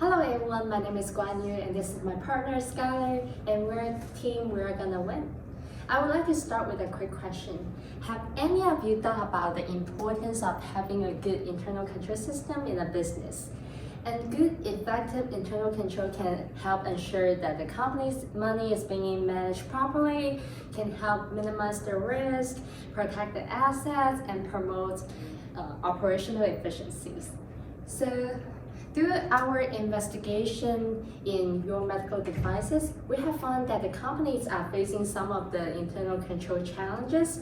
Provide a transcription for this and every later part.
Hello everyone, my name is Guan Yu and this is my partner Skylar, and we're a team, we're gonna win. I would like to start with a quick question. Have any of you thought about the importance of having a good internal control system in a business? And good, effective internal control can help ensure that the company's money is being managed properly, can help minimize the risk, protect the assets, and promote operational efficiencies. So, through our investigation in your medical devices, we have found that the companies are facing some of the internal control challenges.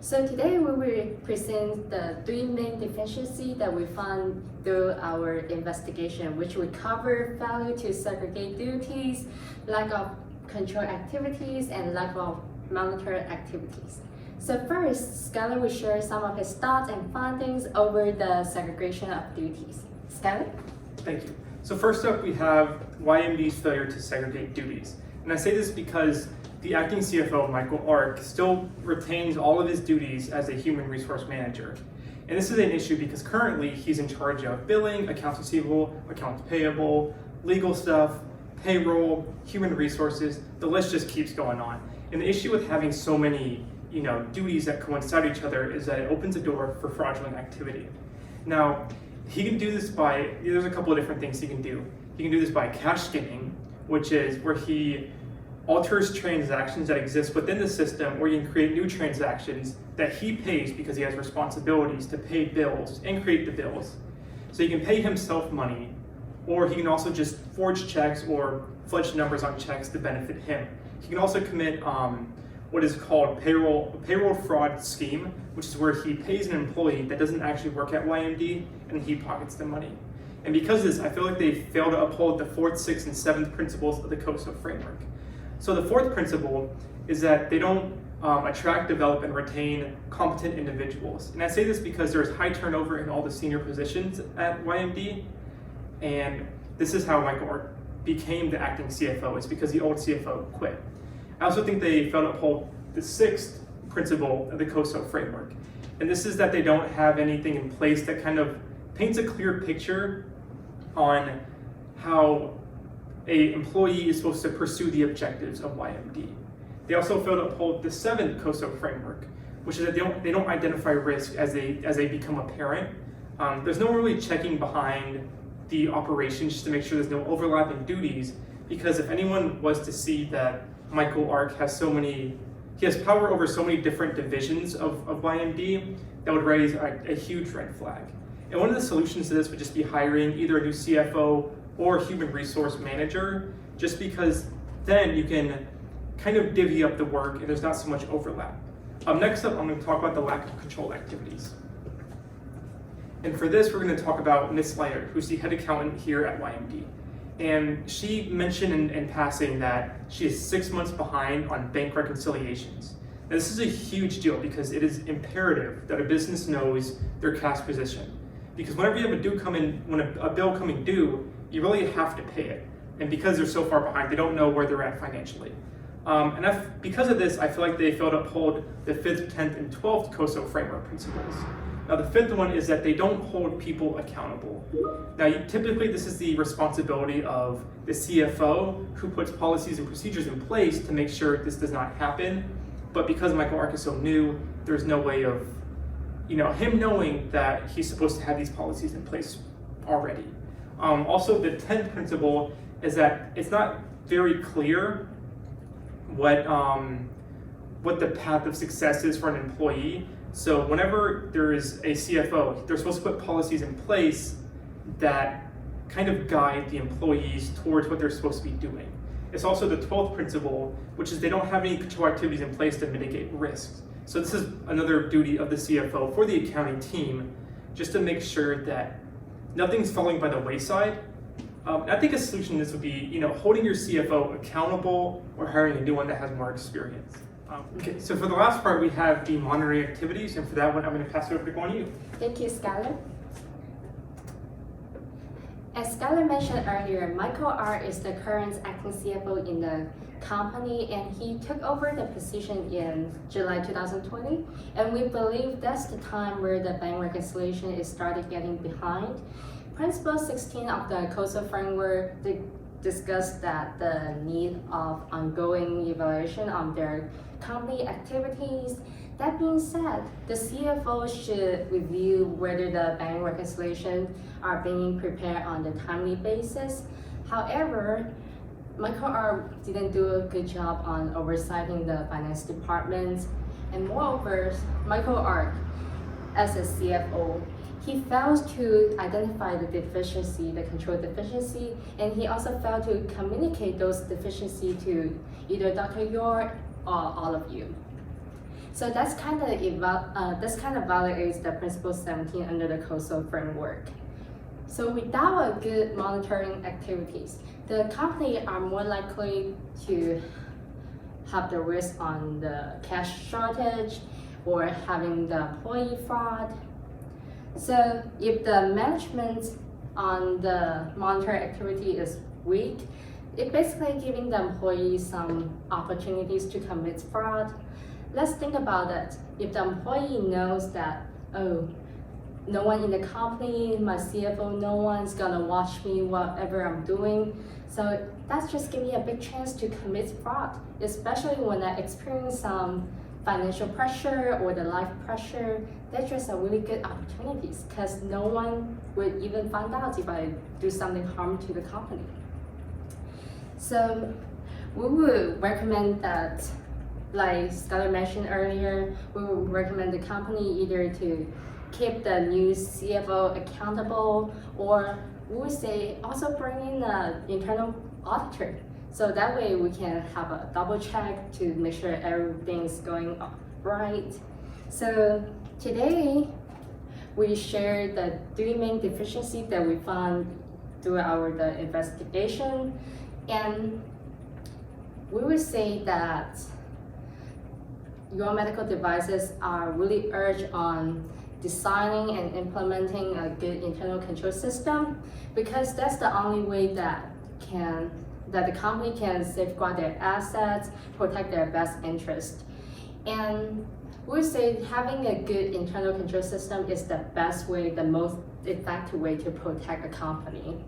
So today we will present the 3 main deficiencies that we found through our investigation, which will cover failure to segregate duties, lack of control activities, and lack of monitor activities. So first, Skylar will share some of his thoughts and findings over the segregation of duties. Skylar? Thank you. So first up, we have YMD's failure to segregate duties. And I say this because the acting CFO, Michael Ark, still retains all of his duties as a human resource manager. And this is an issue because currently he's in charge of billing, accounts receivable, accounts payable, legal stuff, payroll, human resources. The list just keeps going on. And the issue with having so many, duties that coincide with each other is that it opens a door for fraudulent activity. Now, he can do this by, there's a couple of different things he can do. He can do this by cash skimming, which is where he alters transactions that exist within the system, or he can create new transactions that he pays because he has responsibilities to pay bills and create the bills. So he can pay himself money, or he can also just forge checks or fudge numbers on checks to benefit him. He can also commit what is called payroll fraud scheme, which is where he pays an employee that doesn't actually work at YMD and he pockets the money. And because of this, I feel like they fail to uphold the 4th, 6th, and 7th principles of the COSO framework. So the 4th principle is that they don't attract, develop, and retain competent individuals. And I say this because there's high turnover in all the senior positions at YMD, and this is how Michael Ark became the acting CFO. It's because the old CFO quit. I also think they fail to uphold the 6th principle of the COSO framework. And this is that they don't have anything in place that kind of paints a clear picture on how an employee is supposed to pursue the objectives of YMD. They also fail to uphold the 7th COSO framework, which is that they don't identify risk as they become apparent. There's no really checking behind the operations just to make sure there's no overlapping duties, because if anyone was to see that Michael Ark has power over so many different divisions of YMD, that would raise a huge red flag. And one of the solutions to this would just be hiring either a new CFO or human resource manager, just because then you can kind of divvy up the work and there's not so much overlap. Next up, I'm going to talk about the lack of control activities. And for this, we're going to talk about Ms. Leiter, who's the head accountant here at YMD. And she mentioned in passing that she is 6 months behind on bank reconciliations. Now, this is a huge deal because it is imperative that a business knows their cash position. Because whenever you have a bill coming due, you really have to pay it. And because they're so far behind, they don't know where they're at financially. Because of this, I feel like they fail to uphold the 5th, 10th, and 12th COSO framework principles. Now, the 5th one is that they don't hold people accountable. Now, typically this is the responsibility of the CFO, who puts policies and procedures in place to make sure this does not happen. But because Michael Ark is so new, there's no way of him knowing that he's supposed to have these policies in place already. Also, the 10th principle is that it's not very clear what the path of success is for an employee. So whenever there is a CFO, they're supposed to put policies in place that kind of guide the employees towards what they're supposed to be doing. It's also the 12th principle, which is they don't have any control activities in place to mitigate risks. So this is another duty of the CFO for the accounting team, just to make sure that nothing's falling by the wayside. I think a solution to this would be, holding your CFO accountable or hiring a new one that has more experience. Okay, so for the last part, we have the monitoring activities, and for that one, I'm going to pass it over to Guan Yu. Thank you, Skylar. As Skylar mentioned earlier, Michael Ark is the current acting CFO in the company, and he took over the position in July 2020. And we believe that's the time where the bank reconciliation is started getting behind. Principle 16 of the COSO framework discussed that the need of ongoing evaluation of their company activities. That being said, the CFO should review whether the bank reconciliations are being prepared on a timely basis. However, Michael Ark didn't do a good job on oversighting the finance department, and moreover, Michael Ark, as a CFO, he fails to identify the deficiency, the control deficiency, and he also failed to communicate those deficiencies to either Dr. York or all of you. So that's kind of validates the Principle 17 under the COSO framework. So without a good monitoring activities, the company are more likely to have the risk on the cash shortage or having the employee fraud. So if the management on the monitoring activity is weak, it's basically giving the employees some opportunities to commit fraud. Let's think about it. If the employee knows that, oh, no one in the company, my CFO, no one's gonna watch me whatever I'm doing. So that's just give me a big chance to commit fraud, especially when I experience some financial pressure or the life pressure. That's just a really good opportunities because no one would even find out if I do something harm to the company. So we would recommend that, like Skylar mentioned earlier, we would recommend the company either to keep the new CFO accountable, or we would say also bring in an internal auditor. So that way we can have a double check to make sure everything's going right. So today we shared the 3 main deficiencies that we found through the investigation, and we would say that your medical devices are really urged on designing and implementing a good internal control system, because that's the only way that the company can safeguard their assets, protect their best interest. And we say having a good internal control system is the best way, the most effective way to protect a company.